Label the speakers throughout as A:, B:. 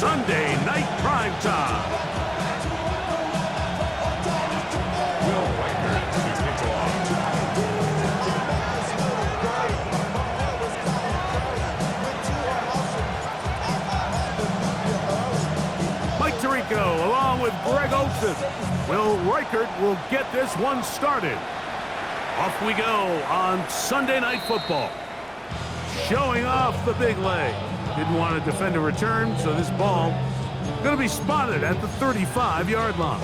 A: Sunday Night Prime Time. Tirico along with Greg Olson. Will Reichert will get this one started. Off we go on Sunday Night Football. Showing off the big leg. Didn't want to defend a return, so this ball going to be spotted at the 35-yard line.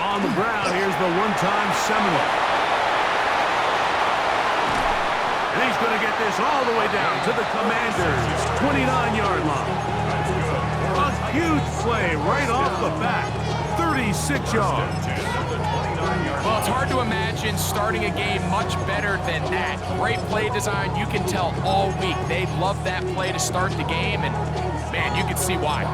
A: On the ground, here's the one-time Seminole. And he's going to get this all the way down to the Commanders' 29-yard line. A huge play right off the bat, 36 yards.
B: Well, it's hard to imagine starting a game much better than that. Great play design. You can tell all week they love that play to start the game, and, man, you can see why.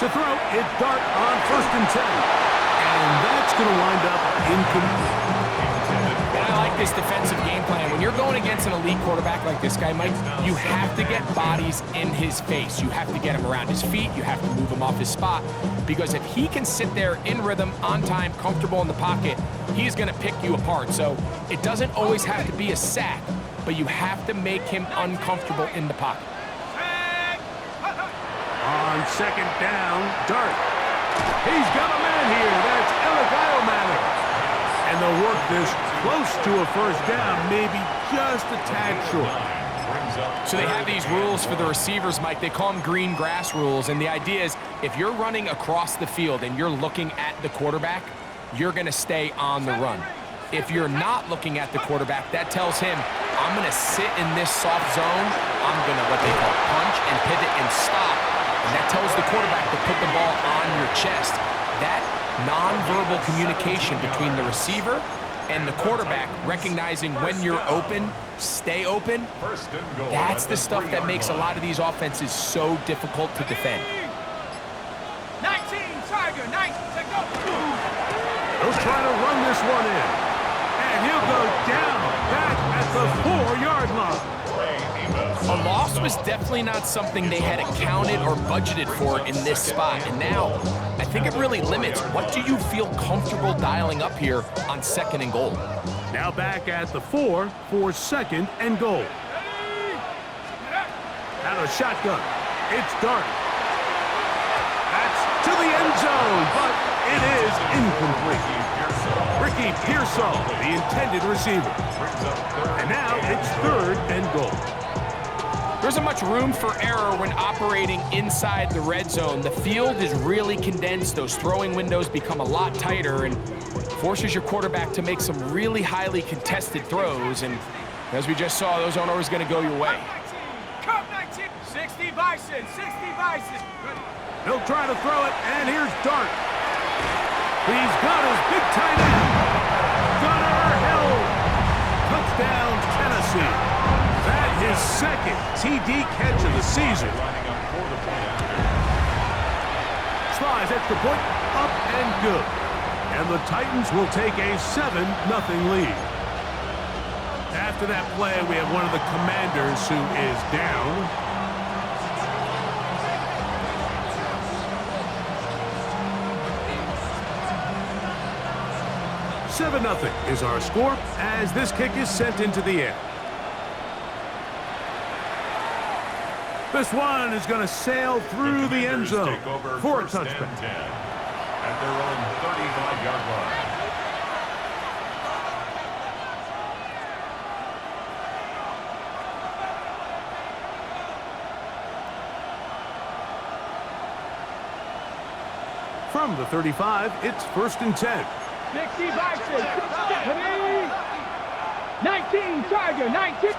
A: To throw, it's Dart on 1st and 10. And that's going to wind up incomplete.
B: And I like this defensive game plan. When you're going against an elite quarterback like this guy, Mike, you have to get bodies in his face. You have to get him around his feet. You have to move him off his spot. Because if he can sit there in rhythm, on time, comfortable in the pocket, he's going to pick you apart. So it doesn't always have to be a sack, but you have to make him uncomfortable in the pocket.
A: On 2nd down, Dart. He's got a man here. That's Eligio. And they'll work this close to a 1st down, maybe just a tad short.
B: So they have these rules for the receivers, Mike. They call them green grass rules. And the idea is if you're running across the field and you're looking at the quarterback, you're going to stay on the run. If you're not looking at the quarterback, that tells him, I'm going to sit in this soft zone. I'm going to what they call punch and pivot and stop. And that tells the quarterback to put the ball on your chest. That nonverbal communication between the receiver and the quarterback, recognizing when you're open, stay open, that's the stuff that makes a lot of these offenses so difficult to defend.
C: 19, Tiger, 19, go.
A: He'll try to run this one in. And he'll go down back at the 4-yard line.
B: A loss was definitely not something they had accounted or budgeted for in this spot. And now, I think it really limits what do you feel comfortable dialing up here on 2nd and goal.
A: Now back at the 4 for 2nd and goal. Out of shotgun, it's Dart. That's to the end zone, but it is incomplete. Ricky Pearsall, the intended receiver. And now it's 3rd and goal.
B: There isn't much room for error when operating inside the red zone. The field is really condensed. Those throwing windows become a lot tighter and forces your quarterback to make some really highly contested throws. And as we just saw, those aren't always going to go your way.
C: Cup 19, 60 Bison, 60 Bison.
A: He'll try to throw it, and here's Dart. He's got his big tight end. Gunnar Hill. Touchdown, Tennessee. His 2nd TD catch of the season. Slides extra point, up and good. And the Titans will take a 7-0 lead. After that play, we have one of the Commanders who is down. $7-0 is our score as this kick is sent into the air. This one is going to sail through the end zone for a touchback.
D: At their own 35-yard line.
A: From the 35, it's 1st and 10.
C: 60 Bison, 19, Tiger, 19.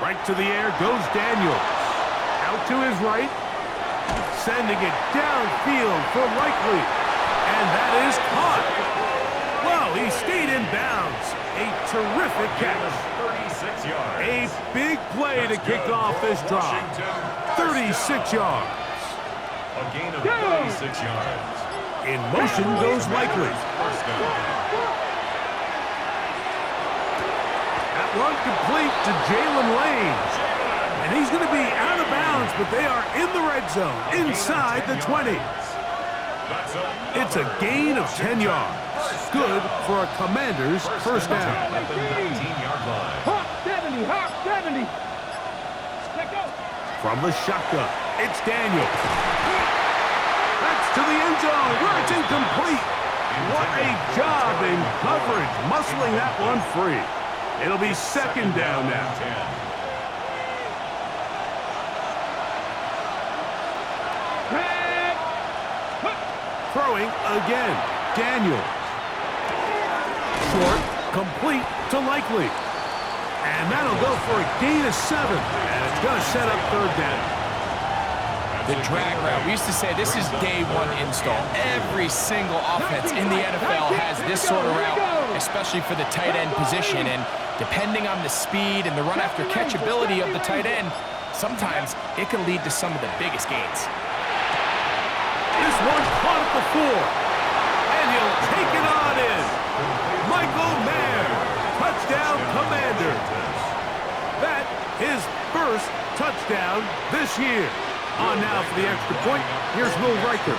A: Right to the air goes Daniels. Out to his right, sending it downfield for Likely. And that is caught. Wow, bounds. A terrific catch.
D: 36 yards.
A: A big play to kick off this drive. 36 yards.
D: A gain of 36 yards.
A: In motion goes Likely.
D: First down.
A: That one complete to Jalen Lane. And he's going to be out of bounds, but they are in the red zone, inside the 20. It's a gain of 10 yards. Good for a Commander's first down.
D: At the 19-yard line.
C: Hawk 70, Hawk 70. Let go.
A: From the shotgun, it's Daniels. That's to the end zone where it's incomplete. What a job in coverage, muscling that one free. It'll be second down now.
D: 10.
A: Throwing again, Daniels. Short, complete to Likely. And that'll go for a gain of 7. And it's going to set up third down.
B: The drag route. We used to say this is day one install. Every single offense in the NFL has this sort of route, especially for the tight end position. And depending on the speed and the run after catch ability of the tight end, sometimes it can lead to some of the biggest gains.
A: This one caught at the 4. And he'll take it on in. Michael Mayer, touchdown Commander. That his first touchdown this year. On now for the extra point. Here's Will Riker.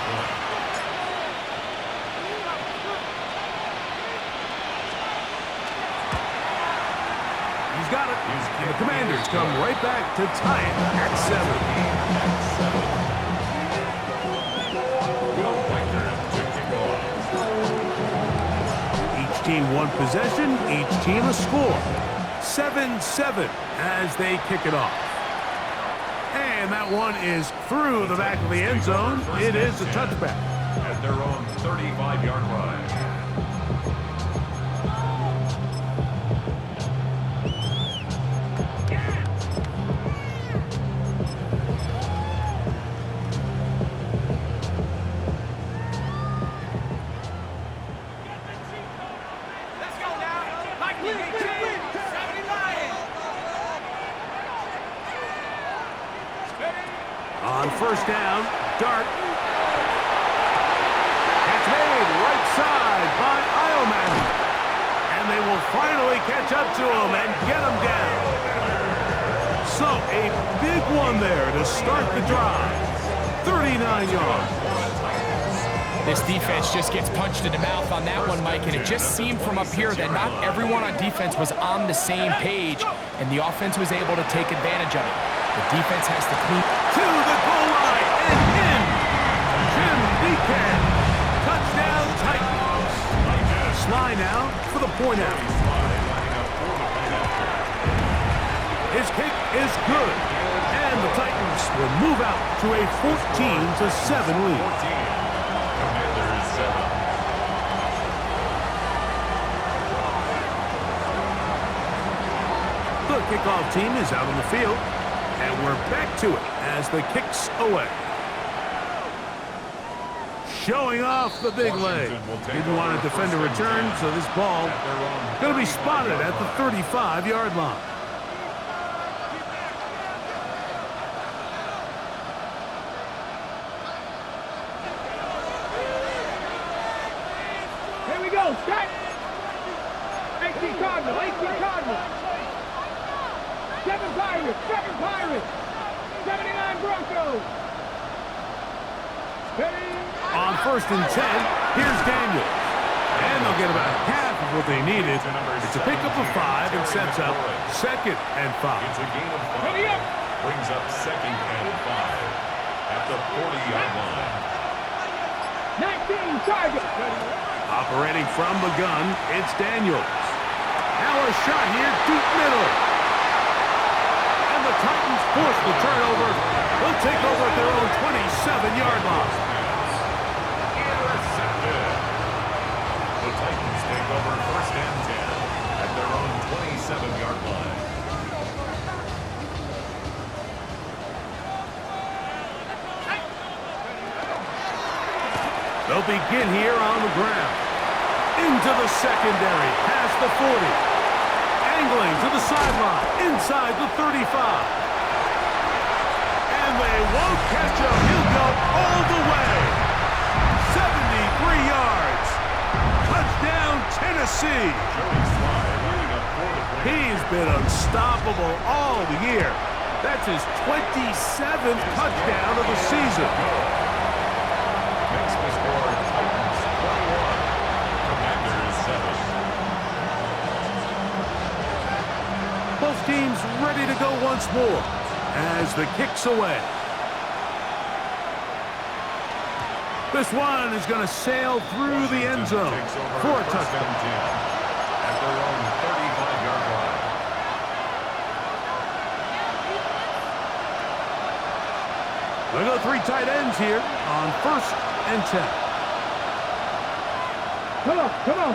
A: He's got it. And the Commanders come right back to tie it at 7. Each team one possession, each team a score. 7-7 as they kick it off. And that one is through the back of the end zone. It is a touchback.
D: At their own 35-yard line.
C: Let's go now. Likely, 70 Lions.
A: On first down, Dart. It's made right side by Ioman. And they will finally catch up to him and get him down. So a big one there to start the drive. 39 yards.
B: This defense just gets punched in the mouth on that one, Mike, and it just seemed from up here that not everyone on defense was on the same page, and the offense was able to take advantage of it. The defense has to clean.
A: To the goal line and in. Jim Beacon. Touchdown Titans. Sly now for the point out. His kick is good. And the Titans will move out to a 14-7 lead.
D: Commanders 7.
A: The kickoff team is out on the field. And we're back to it as the kick's away. Showing off the big leg. Didn't want to defend a return, so this ball going to be spotted at the 35-yard line.
C: Here we go. Set. 18 Cardinal. 18 Cardinal. 7 Pirates. 7 Pirates. 79 Broncos. Ready.
A: On first and 10, here's Daniels. And they'll get about half of what they needed. It's a pickup of 5 and sets up second and 5.
D: It's a gain of 5.
C: Ready up.
D: Brings up second and 5 at the 40-yard line.
C: 19 Tigers.
A: Operating from the gun, it's Daniels. Now a shot here, deep middle. And the Titans force the turnover. They'll take over at their own 27-yard line.
D: Intercepted. The Titans take over first and 10 at their own 27-yard line. They'll
A: begin here on the ground. into the secondary, past the 40. Angling to the sideline, inside the 35. And they won't catch him. He'll go all the way. 73 yards. Touchdown, Tennessee. He's been unstoppable all year. That's his 27th touchdown of the season.
D: Next we score Titans 21, Commanders 7.
A: Both teams ready to go once more as the kick's away. This one is going to sail through the end zone for a touchdown.
D: At their own 35-yard line.
A: We go three tight ends here on 1st and 10.
C: Come on.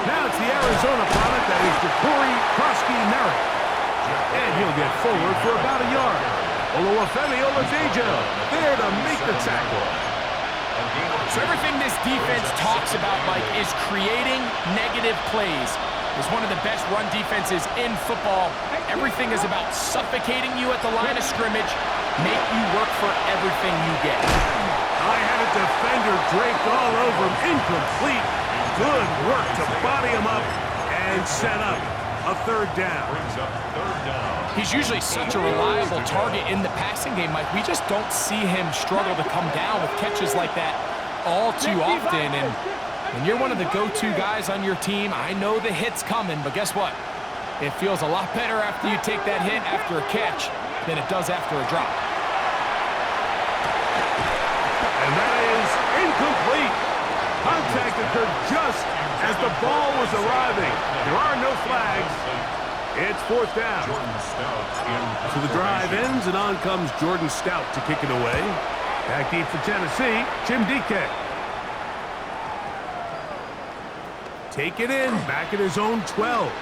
A: Now it's the Arizona product that is Ja'Cory Krosky-Merritt. And he'll get forward for about a yard. Oluwafemi Oladejo there to make the tackle.
B: So everything this defense talks about, Mike, is creating negative plays. It's one of the best run defenses in football. Everything is about suffocating you at the line of scrimmage, make you work for everything you get.
A: I had a defender draped all over him, incomplete. Good work to body him up and set up a 3rd down.
D: Brings up 3rd down.
B: He's usually such a reliable target in the passing game, Mike. We just don't see him struggle to come down with catches like that all too often. And when you're one of the go-to guys on your team, I know the hit's coming, but guess what? It feels a lot better after you take that hit after a catch than it does after a drop.
A: And that is incomplete. Contact occurred just as the ball was arriving. There are no flags. It's 4th down. So the drive ends, and on comes Jordan Stout to kick it away. Back deep for Tennessee, Jim Dike. Take it in, back at his own 12.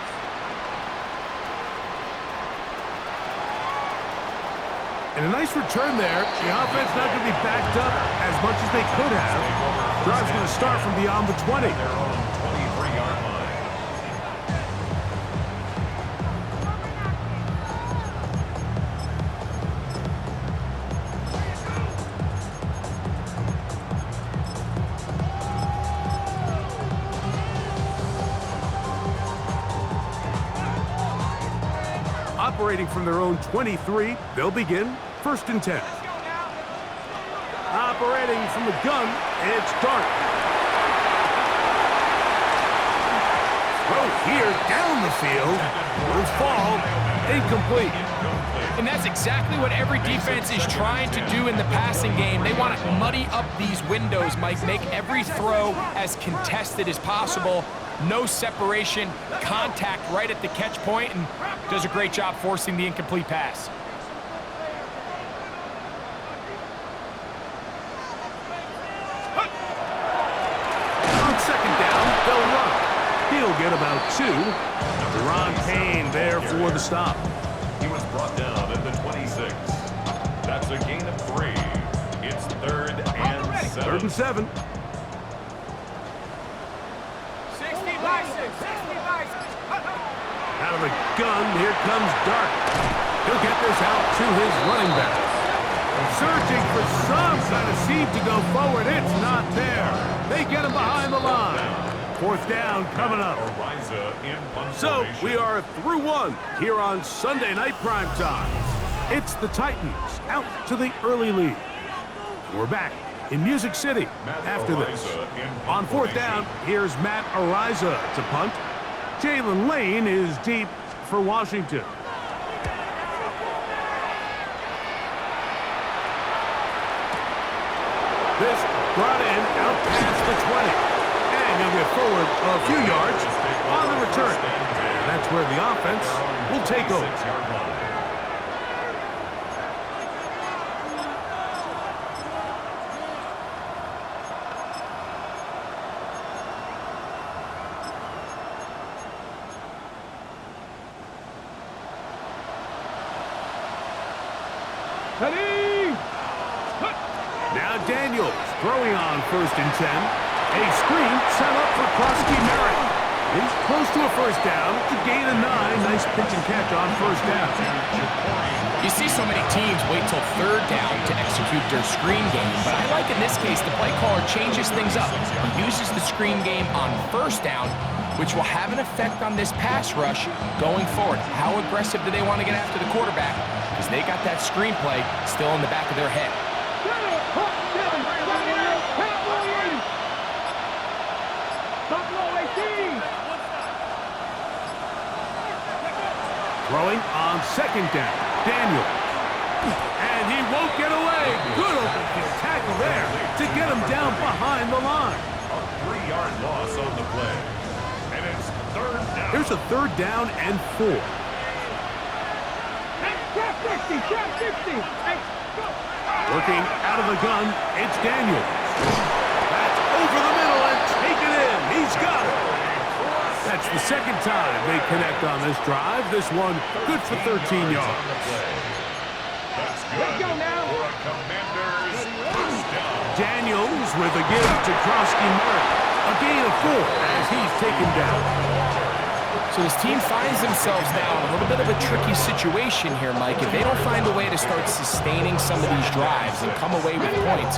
A: And a nice return there. The offense not going to be backed up as much as they could have. Drive's going to start from beyond the 20.
D: Their own 23-yard line.
A: Operating from their own 23, they'll begin 1st and 10. Operating from the gun, it's Dart. Throw here down the field. Will fall. Incomplete.
B: And that's exactly what every defense is trying to do in the passing game. They want to muddy up these windows, Mike, make every throw as contested as possible. No separation, contact right at the catch point, and does a great job forcing the incomplete pass.
A: On 2nd down, they'll run. He'll get about 2. Deron Payne there for the stop.
D: He was brought down at the 26. That's a gain of 3. It's 3rd and 7.
A: 3rd and 7.
C: 60 by 6. 60 by 6.
A: Out of the gun, here comes Dart. He'll get this out to his running back. Searching for some kind of seam to go forward. It's not there. They get him behind the line. 4th down coming up. So we are through 1 here on Sunday Night Primetime. It's the Titans out to the early lead. We're back in Music City after this. On 4th down, here's Matt Ariza to punt. Jalen Lane is deep for Washington. This brought in out past the 20. And he'll get forward a few yards on the return. And that's where the offense will take over. Now Daniels throwing on 1st and 10. A screen set up for Krosky Merritt. He's close to a first down. To gain a 9. Nice pitch and catch on first down.
B: You see so many teams wait till third down to execute their screen game, but I like in this case the play caller changes things up. He uses the screen game on first down, which will have an effect on this pass rush going forward. How aggressive do they want to get after the quarterback? Because they got that screen play still in the back of their head.
A: Throwing on second down. Daniel. And he won't get away. Good open field tackle there to get him down behind the line.
D: A 3-yard loss on the play. And it's third down.
A: Here's a third down and 4. Working out of the gun, it's Daniel. That's over the middle and taken in. He's got it. That's the second time they connect on this drive. This one good for 13 yards.
D: That's good. Let's go now. For a Commanders first down.
A: Daniels with a give to Krosky Merritt. A gain of 4 as he's taken down.
B: So this team finds themselves now in a little bit of a tricky situation here, Mike. If they don't find a way to start sustaining some of these drives and come away with points,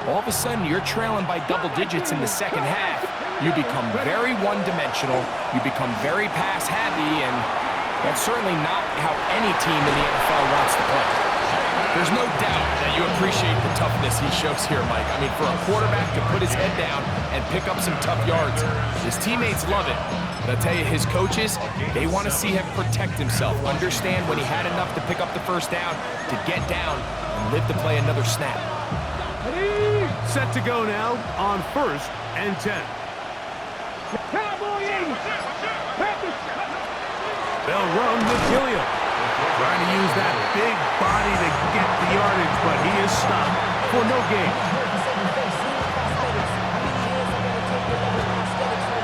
B: all of a sudden you're trailing by double digits in the second half. You become very one-dimensional, you become very pass-heavy, and that's certainly not how any team in the NFL wants to play. There's no doubt that you appreciate the toughness he shows here, Mike. I mean, for a quarterback to put his head down and pick up some tough yards, his teammates love it. But I'll tell you, his coaches, they want to see him protect himself, understand when he had enough to pick up the first down, to get down and live to play another snap.
A: Set to go now on first and 10. They'll run with Gilliam. Trying to use that big body to get the yardage, but he is stopped for no gain.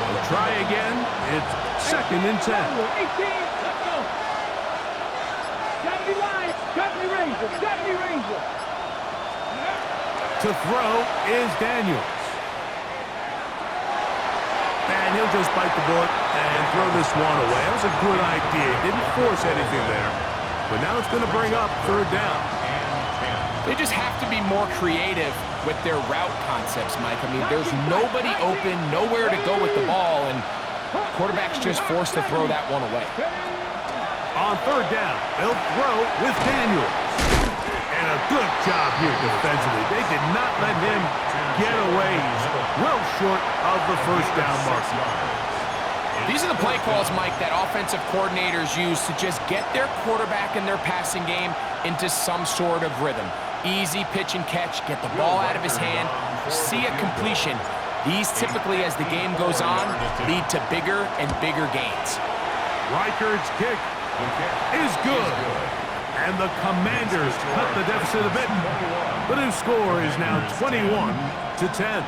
A: They'll try again. It's second and 10. To throw is Daniels. And he'll just bite the bullet and throw this one away. That was a good idea. Didn't force anything there. But now it's going to bring up third down.
B: They just have to be more creative with their route concepts, Mike. I mean, there's nobody open, nowhere to go with the ball, and quarterback's just forced to throw that one away.
A: On third down, they'll throw with Daniels. And a good job here defensively. They did not let him get away. He's well short of the first down mark.
B: These are the play calls, Mike, that offensive coordinators use to just get their quarterback and their passing game into some sort of rhythm. Easy pitch and catch, get the ball out of his hand, see a completion. These typically, as the game goes on, lead to bigger and bigger gains.
A: Reichard's kick is good. And the Commanders cut the deficit a bit. The new score is now 21-10.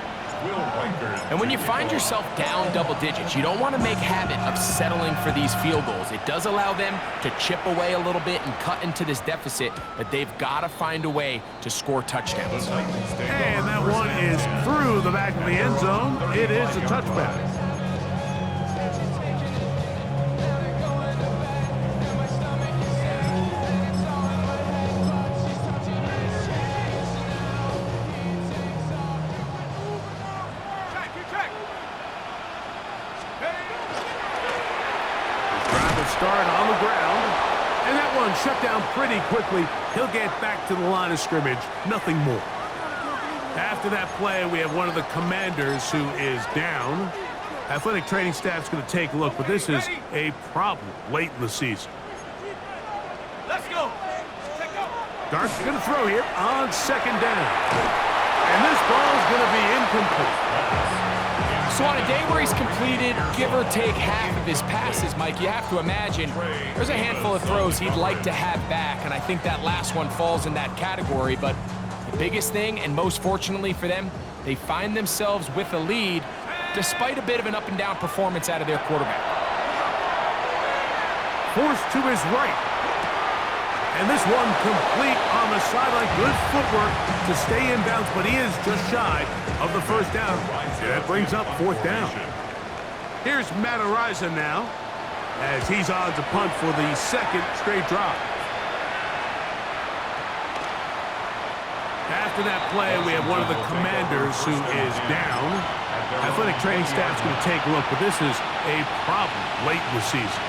B: And when you find yourself down double digits, you don't want to make habit of settling for these field goals. It does allow them to chip away a little bit and cut into this deficit, but they've got to find a way to score touchdowns.
A: And that one is through the back of the end zone. It is a touchback. Start on the ground, and that one shut down pretty quickly. He'll get back to the line of scrimmage, nothing more. After that play, we have one of the Commanders who is down. Athletic training staff's going to take a look, but this is a problem late in the season.
C: Let's go.
A: Dart's going to throw here on second down, and this ball is going to be incomplete.
B: So on a day where he's completed, give or take half of his passes, Mike, you have to imagine there's a handful of throws he'd like to have back, and I think that last one falls in that category. But the biggest thing, and most fortunately for them, they find themselves with a lead despite a bit of an up-and-down performance out of their quarterback.
A: Forced to his right. And this one complete on the sideline. Good footwork to stay in bounds, but he is just shy of the first down. And that brings up fourth down. Here's Matt Araiza now, as he's on to punt for the second straight drive. After that play, we have one of the commanders who is down. Athletic training staff's going to take a look, but this is a problem late in the season.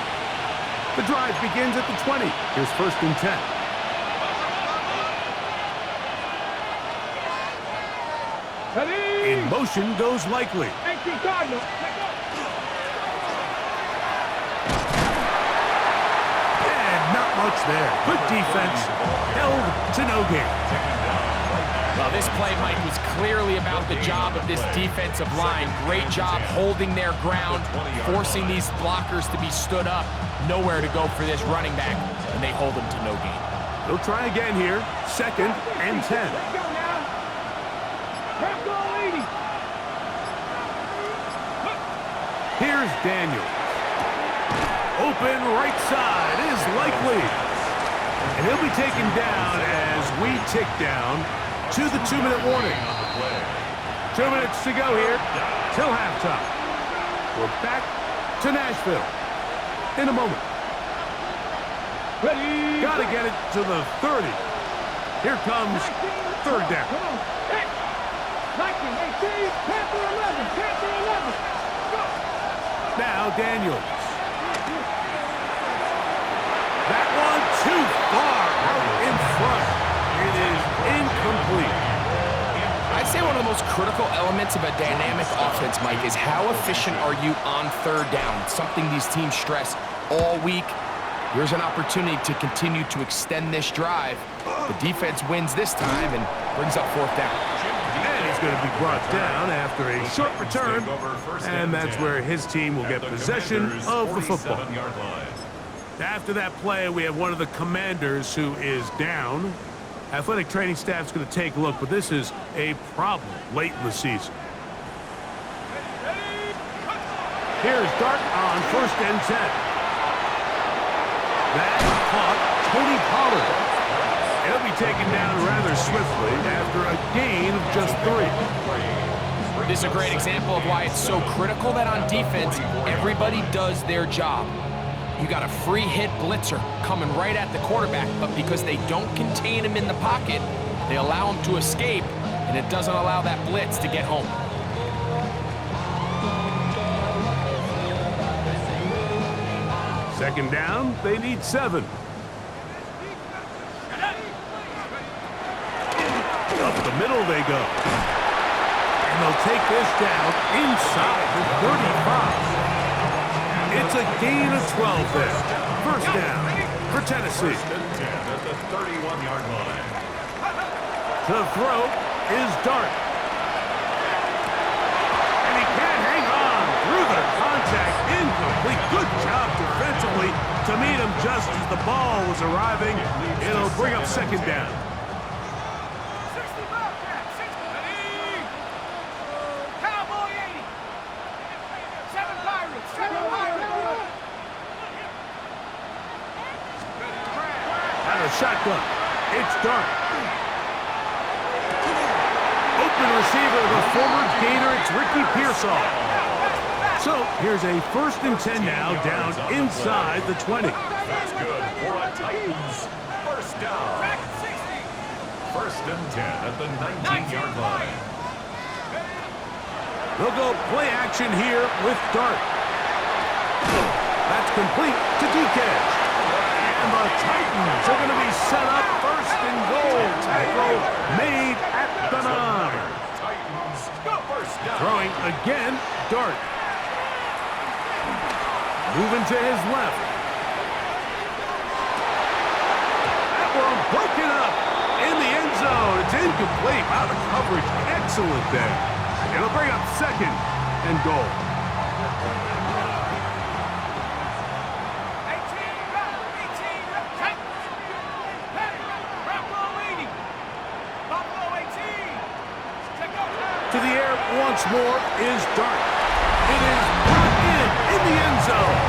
A: The drive begins at the 20. Here's first and 10. In motion goes Likely. And not much there. Good defense. Held to no gain.
B: Well, this play, Mike, was clearly about the job of this defensive line. Great job holding their ground, forcing these blockers to be stood up. Nowhere to go for this running back, and they hold him to no gain.
A: They'll try again here. Second and 10. Here's Daniels. Open right side is Likely. And he'll be taken down as we tick down to the 2-minute warning. 2 minutes to go here till halftime. We're back to Nashville in a moment. Got to get it to the 30. Here comes third down. Now Daniels. That one too far out in front. It is incomplete.
B: I'd say one of the most critical elements of a dynamic offense, Mike, is how efficient are you on third down. It's something these teams stress all week. Here's an opportunity to continue to extend this drive. The defense wins this time and brings up fourth down.
A: And he's going to be brought down after a short return, and that's where his team will get possession of the football. After that play, we have one of the commanders who is down. Athletic training staff's going to take a look, but this is a problem late in the season. Here's Dart on first and 10. That caught Tony Pollard. He'll be taken down rather swiftly after a gain of just 3.
B: This is a great example of why it's so critical that on defense, everybody does their job. You got a free hit blitzer coming right at the quarterback, but because they don't contain him in the pocket, they allow him to escape, and it doesn't allow that blitz to get home.
A: Second down, they need 7. Up the middle they go. And they'll take this down inside the 35. It's a gain of 12 there. First down for Tennessee.
D: At the 31-yard line.
A: To throw is Dart. And he can't hang on through the contact. Incomplete. Good job defensively to meet him just as the ball was arriving. It'll bring up second down. Shotgun. It's Dart. Open receiver, the former Gator. It's Ricky Pearsall. So here's a first and 10 now, down inside the 20.
D: That's good for a Titans first down. First and 10 at the 19-yard line.
A: They'll go play action here with Dart. That's complete to DK. And the Titans are going to be set up first and goal. Tackle made at the 9.
D: Titans first down.
A: Throwing again, Dart. Moving to his left. That one broken up in the end zone. It's incomplete. Out of coverage. Excellent there. It'll bring up second and goal. To the air once more is Dart. It is brought in the end zone.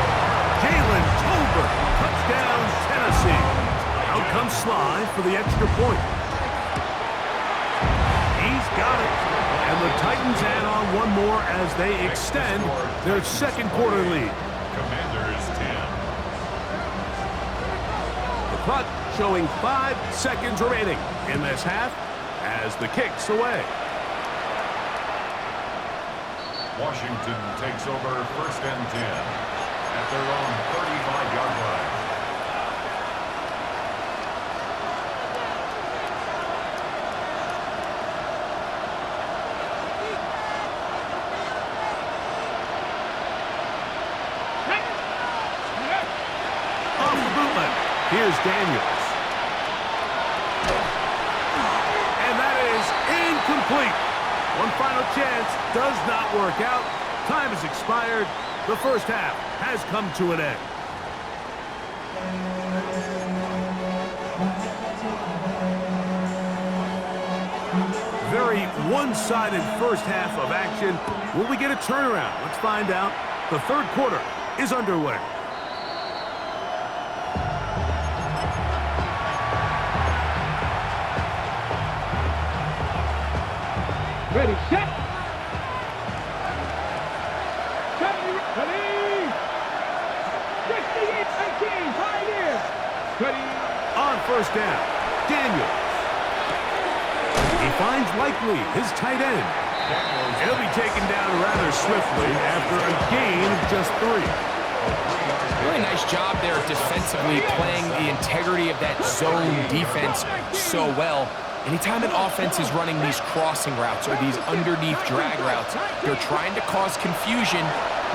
A: Jalen Tolbert, touchdown Tennessee. Now Out comes Sly for the extra point. He's got it. And the Titans add on one more as they extend their second quarter lead.
D: Commanders 10.
A: The clock showing 5 seconds remaining in this half as the kick's away.
D: Washington takes over 1st and 10 at their own 35-yard line.
A: Off the bootleg. Here's Daniels. And that is incomplete. One final chance does not work out. Time has expired. The first half has come to an end. Very one-sided first half of action. Will we get a turnaround? Let's find out. The third quarter is underway.
C: Ready, set. Ready. 68, 19, Pioneers. Ready.
A: On first down, Daniels. He finds Likely, his tight end. He'll be taken down rather swiftly after a gain of just 3.
B: Really nice job there defensively, playing the integrity of that zone defense so well. Anytime an offense is running these crossing routes or these underneath drag routes, they're trying to cause confusion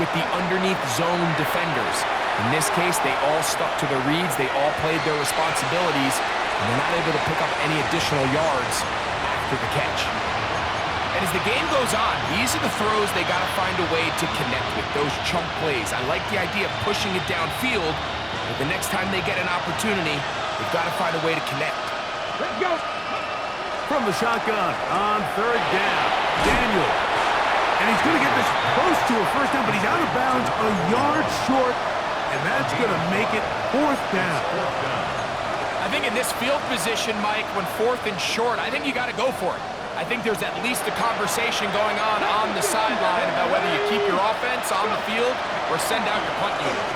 B: with the underneath zone defenders. In this case, they all stuck to their reads, they all played their responsibilities, and they're not able to pick up any additional yards after the catch. And as the game goes on, these are the throws they got to find a way to connect with, those chunk plays. I like the idea of pushing it downfield, but the next time they get an opportunity, they've got to find a way to connect.
C: Let's go.
A: From the shotgun on third down, Daniels. And he's going to get this close to a first down, but he's out of bounds a yard short, and that's going to make it fourth down.
B: I think in this field position, Mike, when 4th and short, I think you got to go for it. I think there's at least a conversation going on the sideline about whether you keep your offense on the field or send out your punt unit.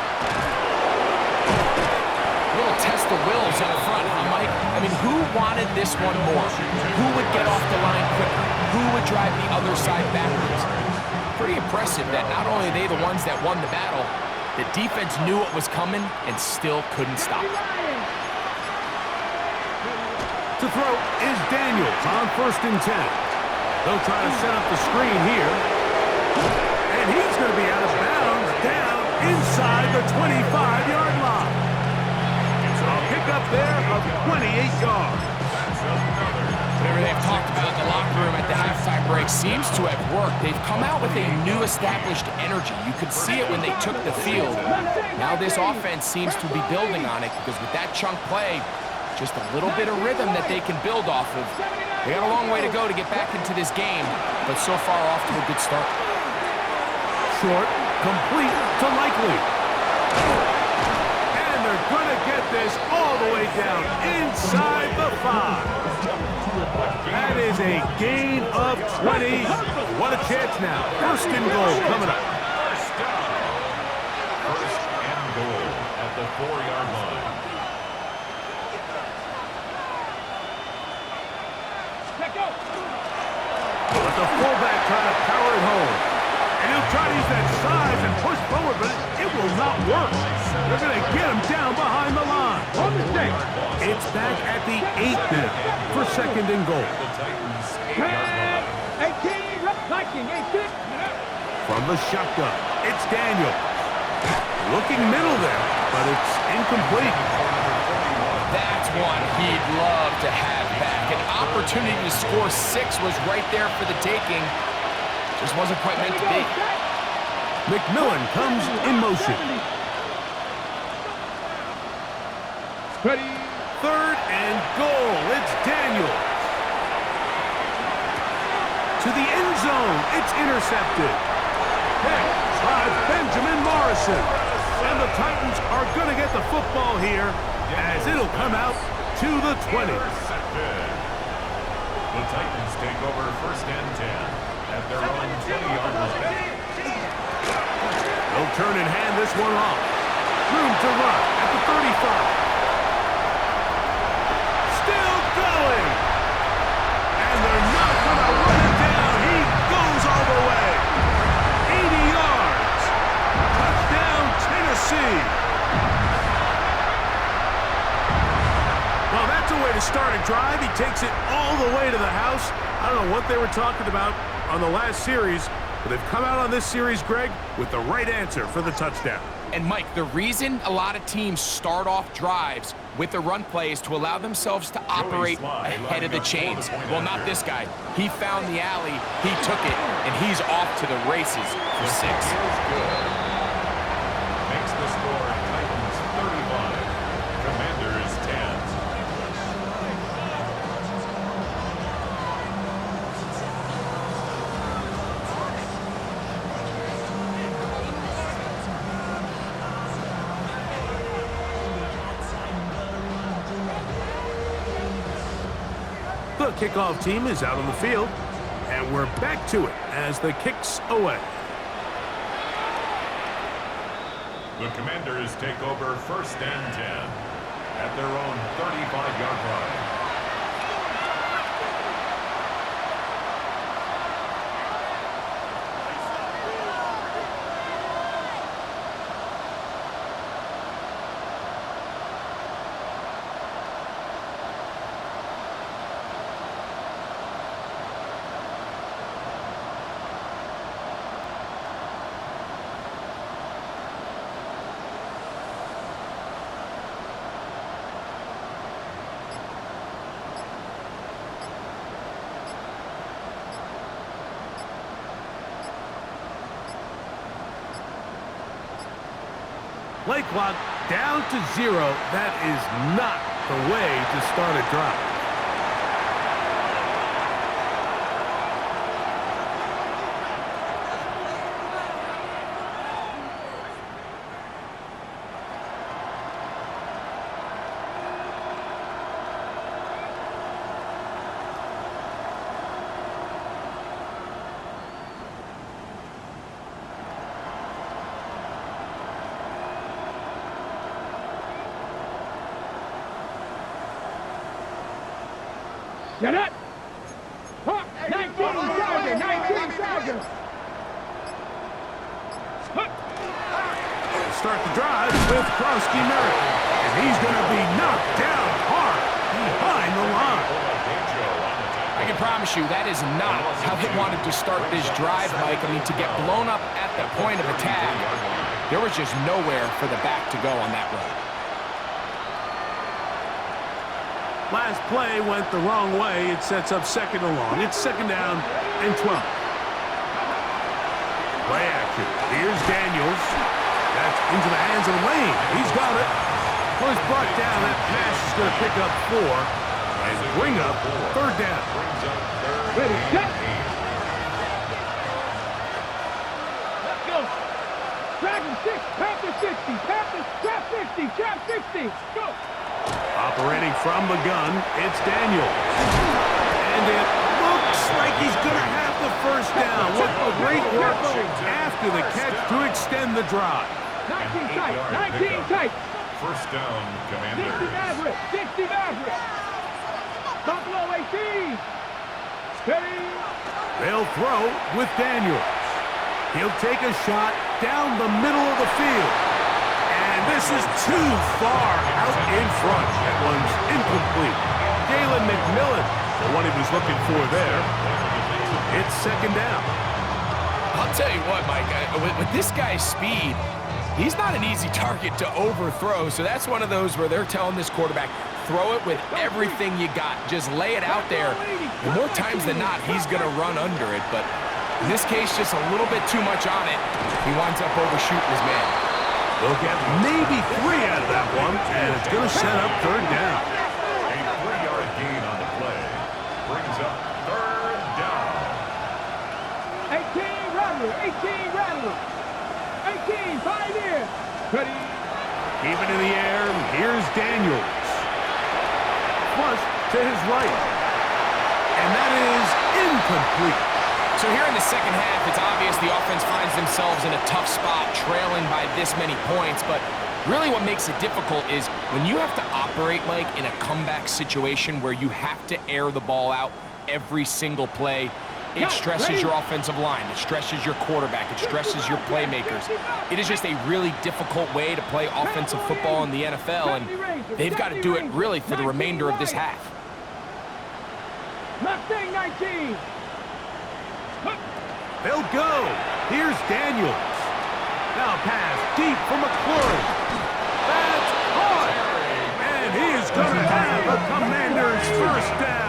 B: Little test of wills up front, huh, Mike? I mean, who wanted this one more? Who would get off the line quicker? Who would drive the other side backwards? Pretty impressive that not only are they the ones that won the battle, the defense knew it was coming and still couldn't stop it.
A: To throw is Daniels on 1st and 10. They'll try to set up the screen here. And he's going to be out of bounds down inside the 25-yard line. So a pickup there of 28 yards.
B: Whatever they've talked about in the locker room at the halftime break seems to have worked. They've come out with a new established energy. You could see it when they took the field. Now this offense seems to be building on it because with that chunk play, just a little bit of rhythm that they can build off of. They got a long way to go to get back into this game, but so far off to a good start.
A: Short, complete to Likely. And they're going to get this all the way down inside the 5. That is a gain of 20. What a chance now. 1st and goal coming up.
D: 1st and goal at the 4-yard line.
A: But the fullback trying to power it home. And he'll try to use that size and push forward, but it will not work. They're going to get him down behind the line. On the stick. It's back at the 8 now for 2nd and goal.
D: The Titans 8-yard line.
C: 18,
A: From the shotgun, it's Daniel. Looking middle there, but it's incomplete.
B: That's one he'd love to have back. An opportunity to score 6 was right there for the taking. Just wasn't quite meant to be.
A: McMillan comes in motion.
C: Ready.
A: 3rd and goal. It's Daniel. To the end zone. It's intercepted. Picked by Benjamin Morrison. And the Titans are going to get the football here as it'll come out to the 20.
D: Intercepted. The Titans take over 1st and 10 at their own 20-yard line.
A: They'll turn and hand this one off. Room to run at the 35. Still going. And they're not going to run it down. He goes all the way. 80 yards. Touchdown, Tennessee. Well, that's a way to start a drive. He takes it all the way to the house. I don't know what they were talking about on the last series, but they've come out on this series, Greg, with the right answer for the touchdown.
B: And, Mike, the reason a lot of teams start off drives with the run play is to allow themselves to operate ahead of the chains. Well, not this guy. He found the alley, he took it, and he's off to the races for 6.
D: Makes the score Titans 35, Commanders 10.
A: The kickoff team is out on the field, and we're back to it as the kick's away.
D: The Commanders take over 1st and 10 at their own 35-yard line.
A: Play clock down to 0. That is not the way to start a drive.
C: Get it! 19 Tiger!
A: Start the drive with Krosky Merritt, and he's going to be knocked down hard behind the line.
B: I can promise you that is not how they wanted to start this drive, Mike. I mean, to get blown up at the point of attack, there was just nowhere for the back to go on that run.
A: Last play went the wrong way. It sets up 2nd and long. It's 2nd down and 12. Play action. Here's Daniels. That's into the hands of Lane. He's got it. Well, he's brought down. That pass is going to pick up 4 and bring up 3rd down.
C: Ready, set! Let's go! Dragon 6, Panther 60, Panther, trap 50, trap 60, go!
A: Operating from the gun, it's Daniels. And it looks like he's going to have the 1st down. What a great work after the catch to extend the drive.
C: 19 tight, 19 tight.
D: 1st down, Commanders.
C: 60 Maverick, 60 Maverick. Buffalo 18. Steady.
A: They'll throw with Daniels. He'll take a shot down the middle of the field. And this is too far out in front. That one's incomplete. Jalen McMillan, the one he was looking for there. It's 2nd down.
B: I'll tell you what, Mike, with this guy's speed, he's not an easy target to overthrow. So that's one of those where they're telling this quarterback, throw it with everything you got. Just lay it out there. And more times than not, he's going to run under it. But in this case, just a little bit too much on it. He winds up overshooting his man.
A: They'll get maybe 3 out of that one, and it's going to set up 3rd down.
D: A 3-yard gain on the play brings up 3rd down.
C: 18 Rattler, 18 Rattler. 18, 5 in. Ready.
A: Keep it in the air, and here's Daniels. to his right. And that is incomplete.
B: So here in the second half, it's obvious the offense finds themselves in a tough spot, trailing by this many points. But really what makes it difficult is when you have to operate, Mike, in a comeback situation where you have to air the ball out every single play. It stresses your offensive line. It stresses your quarterback. It stresses your playmakers. It is just a really difficult way to play offensive football in the NFL, and they've got to do it really for the remainder of this half.
C: Mustang 19.
A: They'll go. Here's Daniels. Now pass deep for McClure. That's caught. And he's going to have a Commander's first down.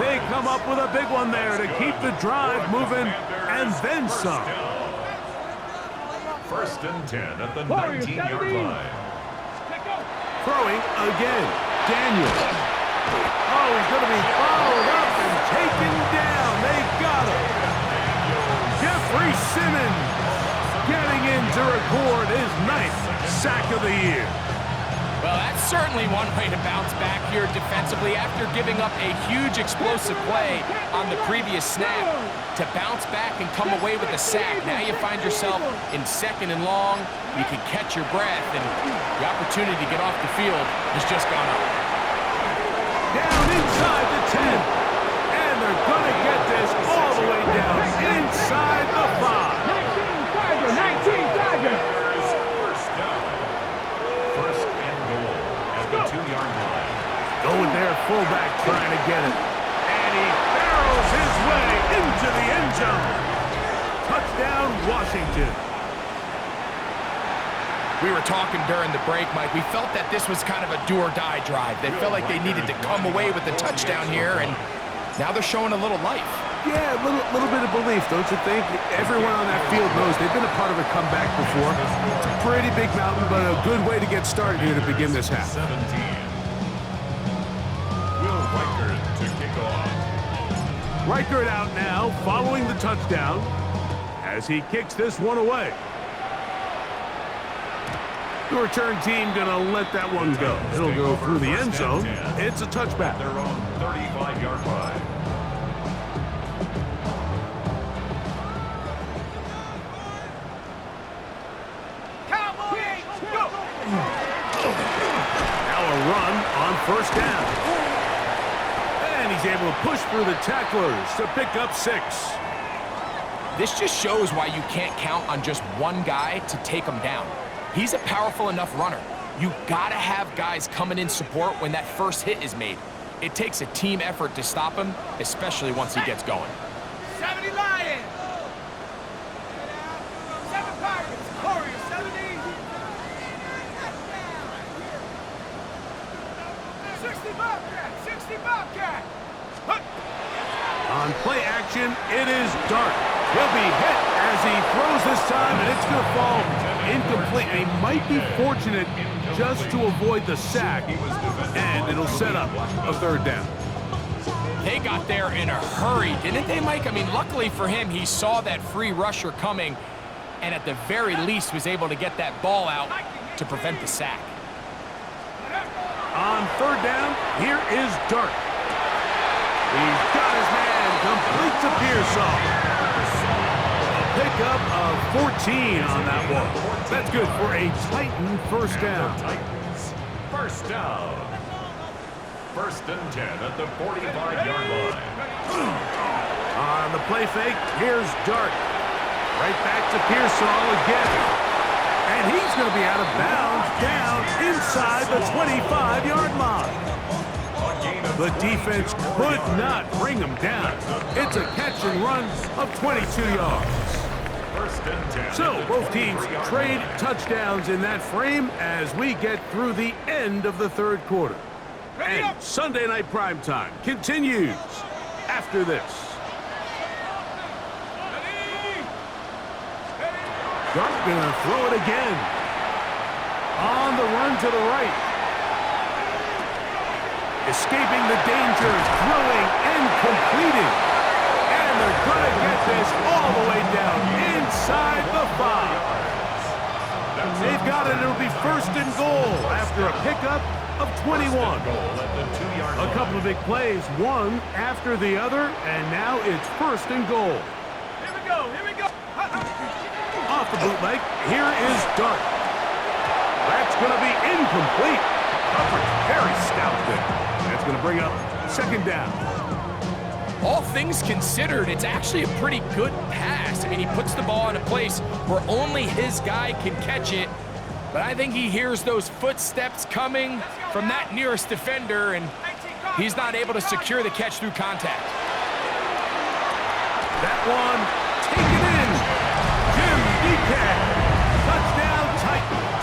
A: They come up with a big one there to keep the drive moving and then some.
D: First and 10 at the 19-yard line.
A: Throwing again. Daniels. Oh, he's going to be followed up and taken down. They got him. Jeffrey Simmons getting in to record his 9th sack of the year.
B: Well, that's certainly one way to bounce back here defensively after giving up a huge explosive play on the previous snap. To bounce back and come away with a sack, now you find yourself in 2nd and long. You can catch your breath, and the opportunity to get off the field has just gone up.
A: Down inside the 10. And they're going to get this all the way down inside the 5.
C: 19 Tiger.
D: First and goal at the 2-yard line.
A: Going there, fullback trying to get it. And he barrels his way into the end zone. Touchdown, Washington.
B: We were talking during the break, Mike. We felt that this was kind of a do-or-die drive. They felt like they needed to come away with the touchdown here, and now they're showing a little life.
A: Yeah, a little bit of belief, don't you think? Everyone on that field knows they've been a part of a comeback before. It's a pretty big mountain, but a good way to get started here to begin this half.
D: 17. Will Reichert to kick off.
A: Reichert out now, following the touchdown, as he kicks this one away. The return team going to let that one go. It'll go through the end zone. It's a touchback.
D: Their own 35-yard line.
A: Now a run on first down. And he's able to push through the tacklers to pick up 6.
B: This just shows why you can't count on just one guy to take him down. He's a powerful enough runner. You gotta have guys coming in support when that first hit is made. It takes a team effort to stop him, especially once he gets going.
C: 70 Lions. 7 Pirates. Warriors 70. 60 Bobcat. 60 Bobcat.
A: On play action, it is Dart. He'll be hit as he throws this time, and it's going to fall incomplete. And he might be fortunate just to avoid the sack, and it'll set up a 3rd down.
B: They got there in a hurry, didn't they, Mike? I mean, luckily for him, he saw that free rusher coming, and at the very least was able to get that ball out to prevent the sack.
A: On 3rd down, here is Dart. He's got his man, complete to Pearsall. A pickup of 14 on that one. That's good for a Titan first down.
D: Titans. First down. First and 10 at the 45-yard line.
A: On the play fake, here's Dart. Right back to Pearsall again. And he's going to be out of bounds down inside the 25-yard line. The defense could not bring him down. It's a catch and run of 22 yards.
D: First and 10.
A: So both teams trade touchdowns in that frame as we get through the end of the 3rd quarter. And Sunday Night Primetime continues after this. Dart gonna throw it again. On the run to the right. Escaping the dangers, throwing and completing. And they're gonna get this all the way down inside the 5. They've got it. It'll be 1st and goal after a pickup of 21.
D: Goal at the 2-yard line.
A: A couple of big plays, one after the other, and now it's first and goal.
C: Here we go. Here we go.
A: Off the bootleg, here is Dart. That's going to be incomplete. Coverage very stout there. That's going to bring up second down.
B: All things considered, it's actually a pretty good pass. I mean, he puts the ball in a place where only his guy can catch it. But I think he hears those footsteps coming from that nearest defender, and he's not able to secure the catch through contact.
A: That one, taken in. Jim Decat, touchdown Titans.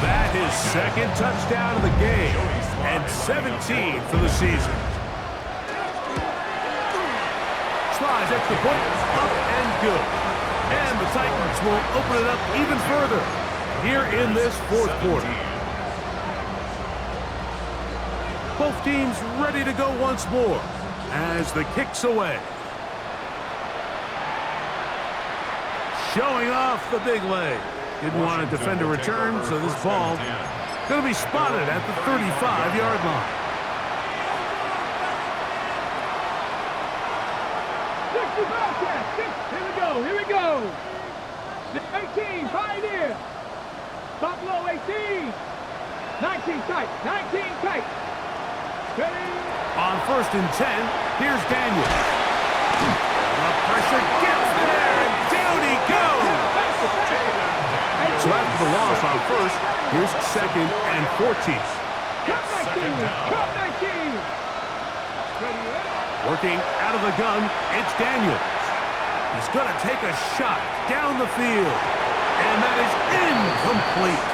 A: That is second touchdown of the game, and 17 for the season. Slides extra point, up and good. And the Titans will open it up even further here in this fourth quarter. Both teams ready to go once more as the kick's away. Showing off the big leg. Didn't want to defend a return, so this ball going to be spotted at the 35-yard line.
C: 65 catch. Here we go. Here we go. 18, Pioneer. Buffalo 18. 19 tight. 19 tight. Ready?
A: On first and 10, here's Daniel. The pressure gets there, and down he goes. So after the loss on first, here's second and 14.
C: Cut 19. Cut 19.
A: Working out of the gun, it's Daniels. He's going to take a shot down the field, and that is incomplete.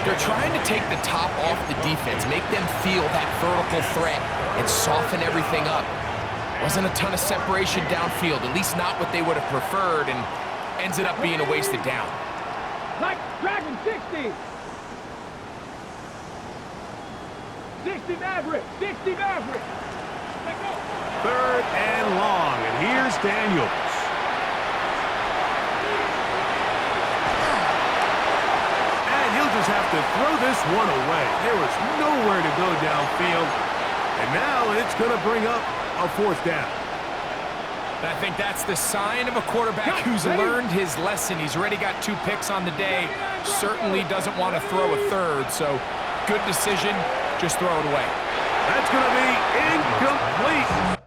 B: They're trying to take the top off the defense, make them feel that vertical threat, and soften everything up. Wasn't a ton of separation downfield, at least not what they would have preferred, and ends it up being a wasted down.
C: Like Dragon 60. 60 Maverick. 60 Maverick. Let go.
A: Third and long, and here's Daniels. And he'll just have to throw this one away. There was nowhere to go downfield, and now it's going to bring up a fourth down.
B: I think that's the sign of a quarterback who's learned his lesson. He's already got 2 picks on the day. Certainly doesn't want to throw a third, so good decision. Just throw it away.
A: That's going to be incomplete.